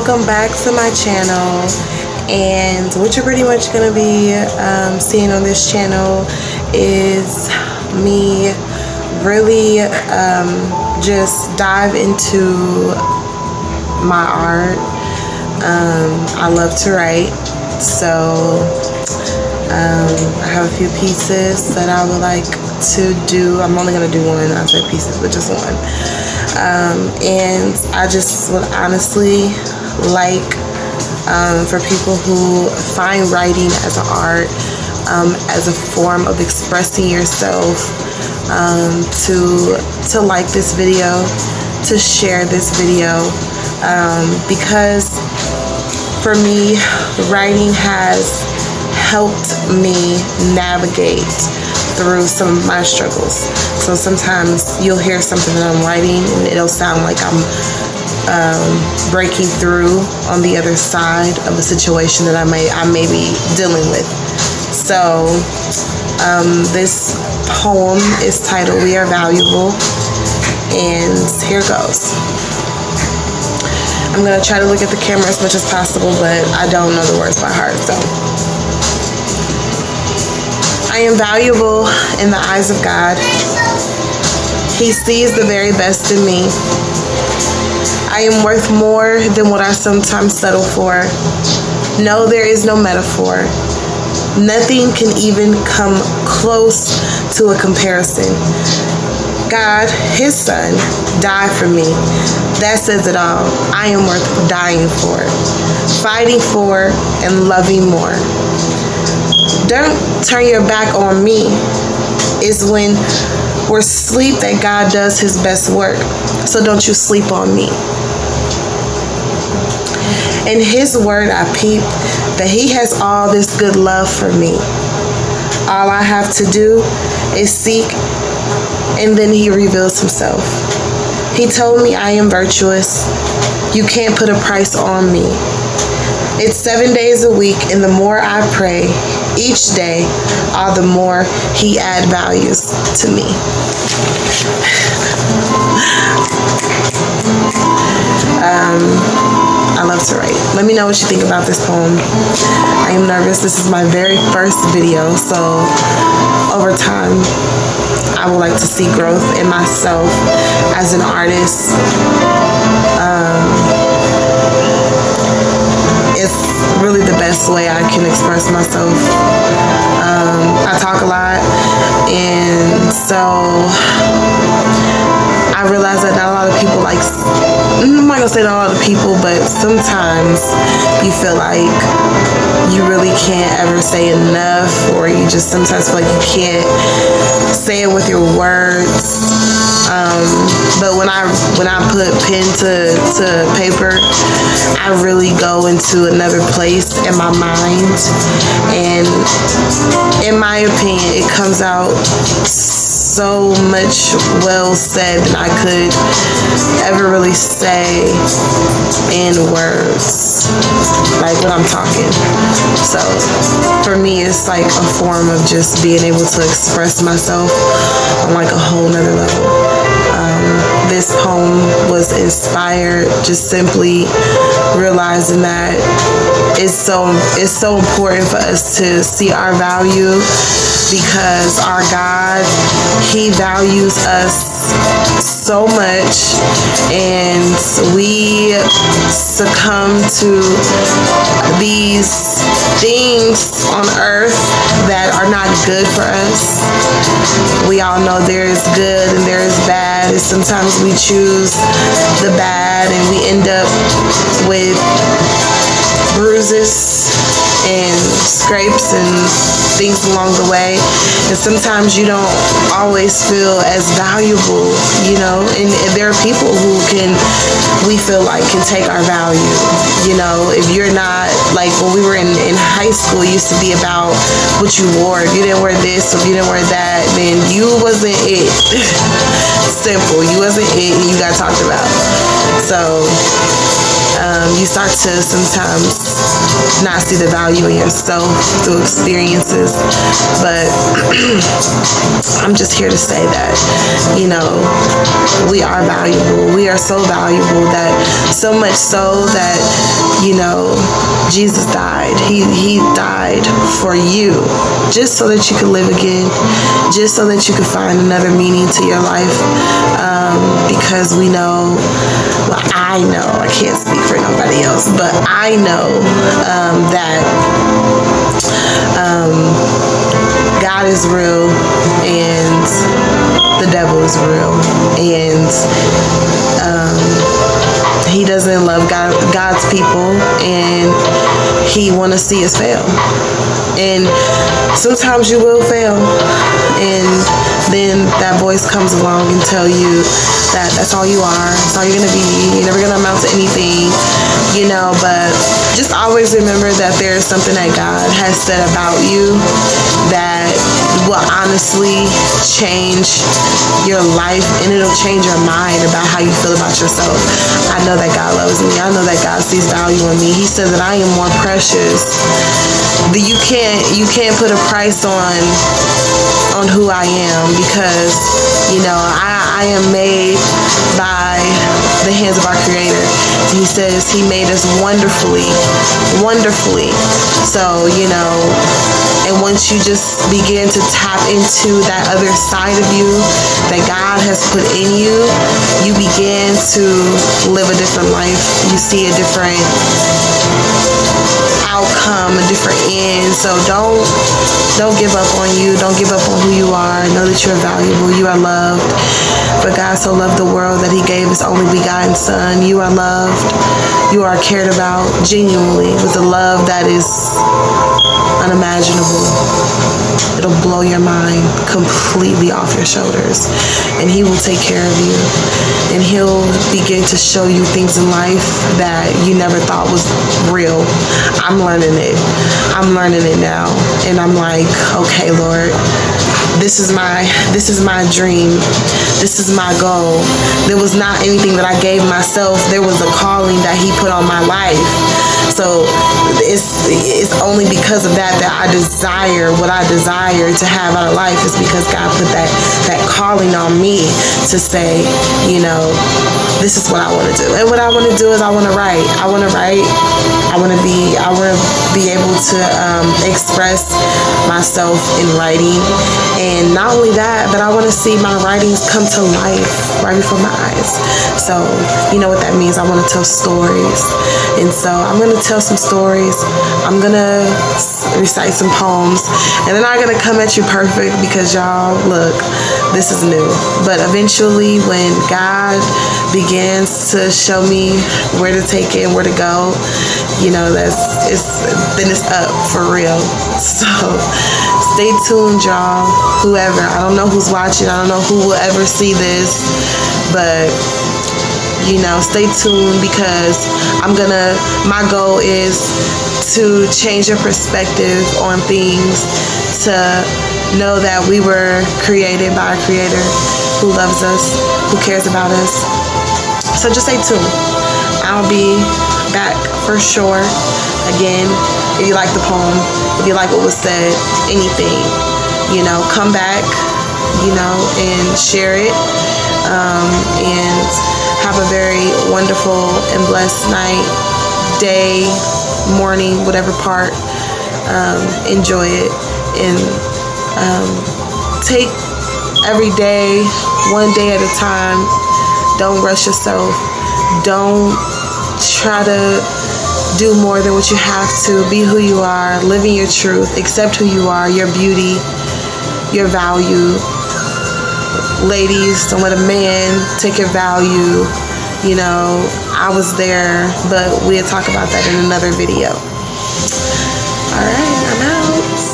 welcome back to my channel. And what you're pretty much going to be seeing on this channel is me really just dive into my art. I love to write, so I have a few pieces that I would like to do. I'm only going to do one. I said pieces, but just one. And I just would honestly like for people who find writing as an art, as a form of expressing yourself, to like this video, to share this video, because for me, writing has helped me navigate through some of my struggles. So sometimes you'll hear something that I'm writing and it'll sound like I'm breaking through on the other side of a situation that I may be dealing with. So this poem is titled "We Are Valuable," and here goes. I'm gonna try to look at the camera as much as possible, but I don't know the words by heart, so. I am valuable in the eyes of God. He sees the very best in me. I am worth more than what I sometimes settle for. No, there is no metaphor. Nothing can even come close to a comparison. God, His Son, died for me. That says it all. I am worth dying for, fighting for, and loving more. Don't turn your back on me. It's when we're asleep that God does His best work. So don't you sleep on me. In His word, I peep that He has all this good love for me. All I have to do is seek, and then He reveals Himself. He told me I am virtuous. You can't put a price on me. It's 7 days a week, and the more I pray each day, all the more He adds values to me. I love to write. Let me know what you think about this poem. I am nervous. This is my very first video, so over time, I would like to see growth in myself as an artist. It's really the best way I can express myself. I talk a lot, and so I realize that not a lot of people I'm not gonna say not a lot of people, but sometimes you feel like you really can't ever say enough, or you just sometimes feel like you can't say it with your words. But when I put pen to paper, I really go into another place in my mind, and in my opinion, it comes out so much well said than I could ever really say in words, like when I'm talking. So for me, it's like a form of just being able to express myself on like a whole nother level. This poem was inspired just simply realizing that it's so important for us to see our value, because our God, He values us so much, and we succumb to these things on earth that are not good for us. We all know there is good and there is bad, and sometimes we choose the bad and we end up with bruises and scrapes and things along the way. And sometimes you don't always feel as valuable, you know, and there are people who we feel like can take our value. You know, if you're not, like when we were in high school, it used to be about what you wore. If you didn't wear this, or if you didn't wear that, then you wasn't it. Simple. You wasn't it, and you got talked about. So you start to sometimes not see the value in yourself through experiences. But I'm just here to say that, we are valuable. We are so valuable, that so much so that, Jesus died. He died for you, just so that you could live again, just so that you could find another meaning to your life. Because we know, well, I know, I can't speak for nobody else, but I know that God is real and the devil is real, and he doesn't love God's people, and he want to see us fail. And sometimes you will fail, and then that voice comes along and tell you that that's all you are, that's all you're gonna be, you're never gonna amount to anything, but just always remember that there is something that God has said about you that will honestly change your life, and it'll change your mind about how you feel about yourself. I know that God loves me. I know that God sees value in me. He said that I am more precious. But you can't put a price on who I am, because I am made by the hands of our Creator. And he says he made us wonderfully. So, and once you just begin to tap into that other side of you that God has put in you, you begin to live a different life. You see a different outcome, a different end. So don't give up on you. Don't give up on who you are. Know that you're valuable. You are loved. For God so loved the world that he gave his only begotten Son. You are loved. You are cared about genuinely, with a love that is unimaginable. It'll blow your mind completely off your shoulders, and he will take care of you, and he'll begin to show you things in life that you never thought was real. I'm learning it now, and I'm like, okay, Lord, this is my dream. This is my goal. There was not anything that I gave myself. There was a calling that he put on my life. So it's only because of that I desire what I desire to have out of life, is because God put that calling on me to say, this is what I want to do. And what I want to do is I want to write. I want to be able to express myself in writing. And not only that, but I want to see my writings come to life right before my eyes. So, you know what that means. I want to tell stories. And so I'm going to tell some stories. I'm going to recite some poems. And they're not going to come at you perfect, because y'all, look, this is new. But eventually, when God begins to show me where to take it and where to go, then it's up for real. So stay tuned, y'all. Whoever, I don't know who's watching, I don't know who will ever see this, but stay tuned, because my goal is to change your perspective on things, to know that we were created by a Creator who loves us, who cares about us. So just stay tuned. I'll be back for sure. Again, if you like the poem, if you like what was said, anything, come back, and share it, and have a very wonderful and blessed night, day, morning, whatever part. Enjoy it, and take every day, one day at a time. Don't rush yourself. Don't try to do more than what you have to. Be who you are, living your truth, accept who you are, your beauty, your value. Ladies, don't let a man take your value. I was there, but we'll talk about that in another video. All right, I'm out.